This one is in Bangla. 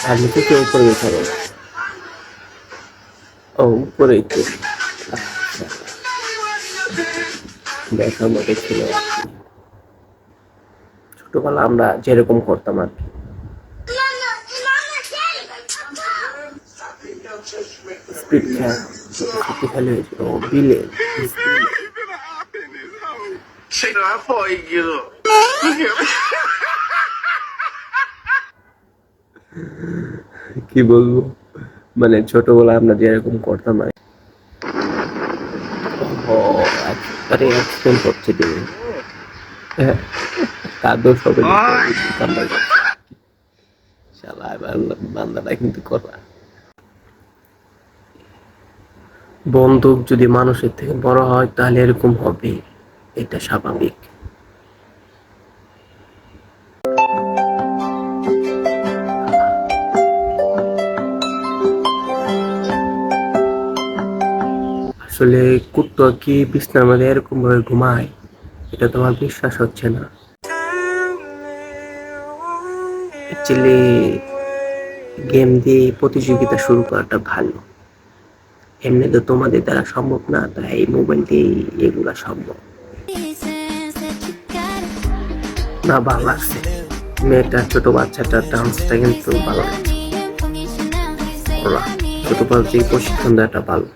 আর নিচে কেউ উপরে বেছাবো। ও উপরেই তো। আচ্ছা, দেখার মতো ছিল। ছোটবেলা আমরা যেরকম করতাম আর কি, স্পিড খেলা, শক্তিশালী হয়েছিল বিলে। কি বলবো, মানে ছোটবেলা আমরা যেরকম করতাম আর ও একবারে এক্সপ্লেন করছে তিনি। হ্যাঁ, কাদো সবে কামড়া যাচ্ছে। শালা বান্দাটা কিন্তু করা। বন্দুক যদি মানুষের থেকে বড় হয় তাহলে এরকম হবে, এটা স্বাভাবিক। আসলে কুত্তা কি বিছনার মধ্যে এরকম ভাবে ঘুমায়? এটা তোমার বিশ্বাস হচ্ছে না। অ্যাকচুয়ালি গেম দিয়ে প্রতিযোগিতা শুরু করাটা ভালো। এমনি তো তোমাদের দ্বারা সম্ভব না, তাই এই মোবাইল দিয়ে এগুলা সম্ভব। না, ভালো লাগছে। মেয়েটা, ছোট বাচ্চাটার ডান্সটা কিন্তু ভালো লাগছে। ওরা ছোট বাচ্চাকে প্রশিক্ষণ দেওয়াটা ভালো।